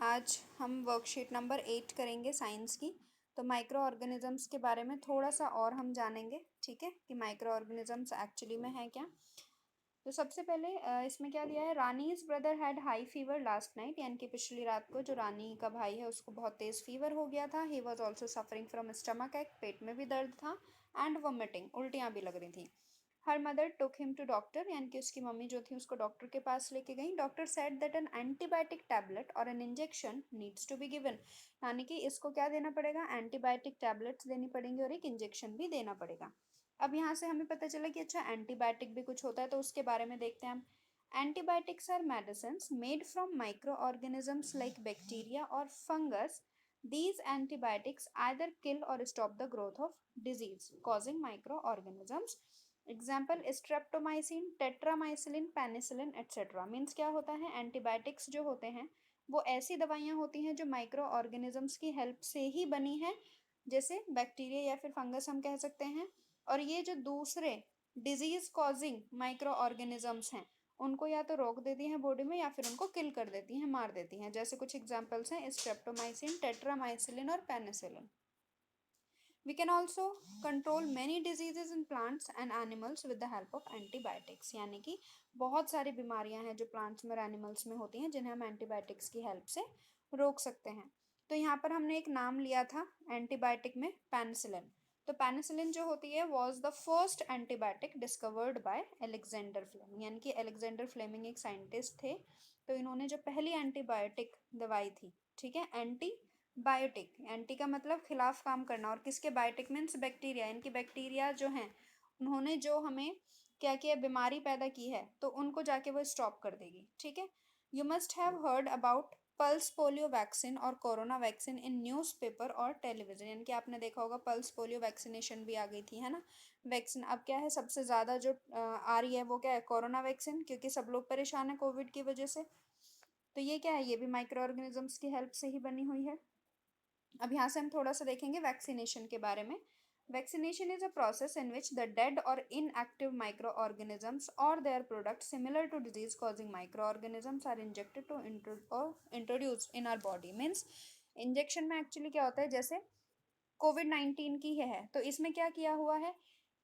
आज हम worksheet number 8 करेंगे साइंस की। तो माइक्रो ऑर्गेनिजम्स के बारे में थोड़ा सा और हम जानेंगे, ठीक है, कि माइक्रो ऑर्गेनिजम्स एक्चुअली में है क्या। तो सबसे पहले इसमें क्या दिया है, Rani's brother had high fever last night, यानी कि पिछली रात को जो रानी का भाई है उसको बहुत तेज फीवर हो गया था। He was also suffering from stomach एक, पेट में भी दर्द था, एंड वोमिटिंग, उल्टियाँ भी लग रही थी। Her mother took him to doctor, यानी कि उसकी मम्मी जो थी उसको डॉक्टर के पास लेके गई। Doctor said that an antibiotic tablet और an injection needs to be given, यानी कि इसको क्या देना पड़ेगा, एंटीबायोटिक टैबलेट्स देनी पड़ेंगी और एक इंजेक्शन भी देना पड़ेगा। अब यहाँ से हमें पता चला कि अच्छा एंटीबायोटिक भी कुछ होता है, तो उसके बारे में देखते हैं हम। Antibiotics are medicine made from microorganisms like bacteria और fungus. These antibiotics either kill or stop the growth of disease causing microorganisms. Example streptomycin, tetracycline, penicillin etcetera. Means क्या होता है, एंटीबायोटिक्स जो होते हैं वो ऐसी दवाइयाँ होती हैं जो माइक्रो ऑर्गेनिजम्स की हेल्प से ही बनी है, जैसे बैक्टीरिया या फिर फंगस हम कह सकते हैं। और ये जो दूसरे डिजीज कॉजिंग माइक्रो ऑर्गेनिजम्स हैं उनको या तो रोक देती हैं बॉडी में या फिर उनको किल कर देती हैं, मार देती हैं। जैसे कुछ एग्जांपल्स हैं स्ट्रेप्टोमाइसिन, टेट्रामाइसिलिन और penicillin. We can also control many diseases in plants and animals with the help of antibiotics, यानी कि बहुत सारी बीमारियां हैं जो प्लांट्स में और एनिमल्स में होती हैं जिन्हें हम एंटीबायोटिक्स की हेल्प से रोक सकते हैं। तो यहाँ पर हमने एक नाम लिया था एंटीबायोटिक में, पेनिसिलिन। तो पेनिसिलिन जो होती है was the first antibiotic discovered by Alexander Fleming, यानी कि एलेक्जेंडर फ्लेमिंग एक साइंटिस्ट थे। तो इन्होंने जो पहली एंटीबायोटिक दवाई थी, ठीक है, बायोटिक, एंटी का मतलब खिलाफ काम करना, और किसके, बायोटिक मीन्स बैक्टीरिया, इनकी बैक्टीरिया जो हैं उन्होंने जो हमें क्या किया, बीमारी पैदा की है, तो उनको जाके वो स्टॉप कर देगी, ठीक है। You must have heard about pulse polio vaccine और कोरोना वैक्सीन इन न्यूज़पेपर और टेलीविजन, यानी कि आपने देखा होगा पल्स पोलियो वैक्सीनेशन भी आ गई थी, है ना, वैक्सीन। अब क्या है, सबसे ज़्यादा जो आ रही है वो क्या है, कोरोना वैक्सीन, क्योंकि सब लोग परेशान है कोविड की वजह से। तो ये क्या है, ये भी माइक्रो ऑर्गेनिजम्स की हेल्प से ही बनी हुई है। अब यहाँ से हम थोड़ा सा देखेंगे वैक्सीनेशन के बारे में। Vaccination is a process in which the dead or inactive microorganisms or their product similar to disease causing microorganisms are injected to introduce in our body. Means injection में actually क्या होता है, जैसे कोविड-19 की है तो इसमें क्या किया हुआ है,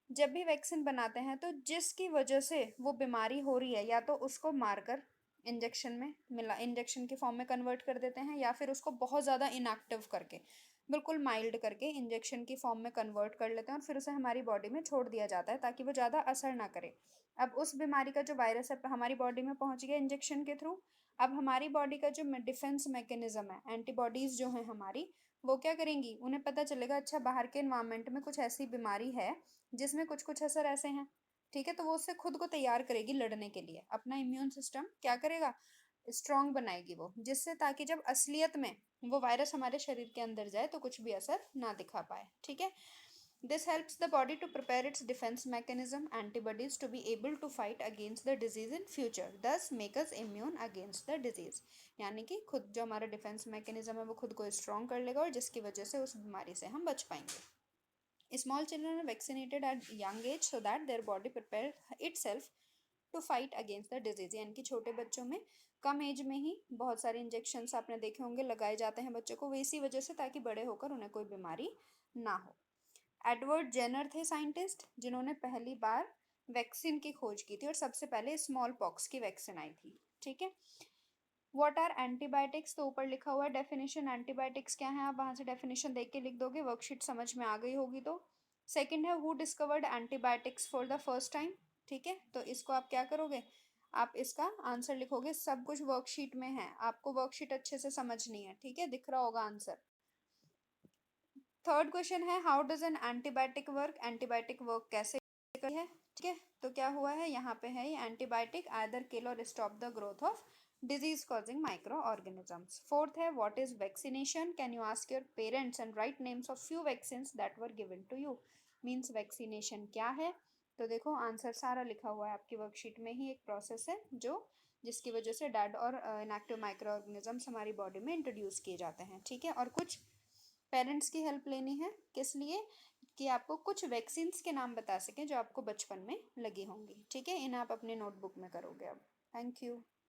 जब भी वैक्सीन बनाते हैं तो जिसकी वजह से वो बीमारी हो रही है या तो उसको मारकर इंजेक्शन में मिला, इंजेक्शन के फॉर्म में कन्वर्ट कर देते हैं, या फिर उसको बहुत ज़्यादा इनएक्टिव करके, बिल्कुल माइल्ड करके इंजेक्शन की फॉर्म में कन्वर्ट कर लेते हैं और फिर उसे हमारी बॉडी में छोड़ दिया जाता है ताकि वो ज़्यादा असर ना करे। अब उस बीमारी का जो वायरस है हमारी बॉडी में पहुंच गया इंजेक्शन के थ्रू। अब हमारी बॉडी का जो डिफेंस मैकेनिज्म है, एंटीबॉडीज जो है हमारी, वो क्या करेंगी, उन्हें पता चलेगा अच्छा बाहर के इन्वायरमेंट में कुछ ऐसी बीमारी है जिसमें कुछ कुछ असर ऐसे हैं, ठीक है, तो वो उससे खुद को तैयार करेगी लड़ने के लिए। अपना इम्यून सिस्टम क्या करेगा, स्ट्रांग बनाएगी वो, जिससे ताकि जब असलियत में वो वायरस हमारे शरीर के अंदर जाए तो कुछ भी असर ना दिखा पाए, ठीक है। This helps the body to prepare its defence mechanism antibodies to be able to fight against the disease in future, thus make us immune against the disease, यानी कि खुद जो हमारा डिफेंस मैकेनिज्म है वो खुद को स्ट्रांग कर लेगा और जिसकी वजह से उस बीमारी से हम बच पाएंगे। Small children are vaccinated at young age so that their body prepare itself to fight against the disease, यानी कि छोटे बच्चों में कम एज में ही बहुत सारे इंजेक्शन आपने देखे होंगे लगाए जाते हैं बच्चों को, वो इसी वजह से ताकि बड़े होकर उन्हें कोई बीमारी ना हो। एडवर्ड जेनर थे साइंटिस्ट जिन्होंने पहली बार वैक्सीन की खोज की थी और सबसे पहले स्मॉल पॉक्स की वैक्सीन आई थी, ठीक है। व्हाट आर एंटीबायोटिक्स, तो ऊपर लिखा हुआ है डेफिनेशन, एंटीबायोटिक्स क्या है, आप वहां से डेफिनेशन देख के लिख दोगे, वर्कशीट समझ में आ गई होगी तो। सेकंड है who discovered antibiotics for the first time, ठीक है, तो इसको आप क्या करोगे, आप इसका आंसर लिखोगे, सब कुछ वर्कशीट में है, आपको वर्कशीट अच्छे से समझनी है, ठीक है, दिख रहा होगा आंसर। थर्ड क्वेश्चन है how does an antibiotic work, antibiotic work कैसे है, ठीक है, तो क्या हुआ है यहाँ पे है, ये एंटीबायोटिक आइदर किल और stop the growth of disease causing microorganisms. Fourth है what is vaccination, can you ask your parents and write names of few vaccine that were given to you. Means vaccination क्या है, तो देखो answer सारा लिखा हुआ है आपकी वर्कशीट में ही, एक प्रोसेस है जो जिसकी वजह से dead or inactive micro organisms हमारी बॉडी में इंट्रोड्यूस किए जाते हैं, ठीक है। और कुछ पेरेंट्स की हेल्प लेनी है, किस लिए, कि आपको कुछ वैक्सीन्स के नाम बता सकें जो आपको बचपन में लगी होंगी, ठीक है, इन्हें आप अपने नोटबुक में करोगे अब। Thank you.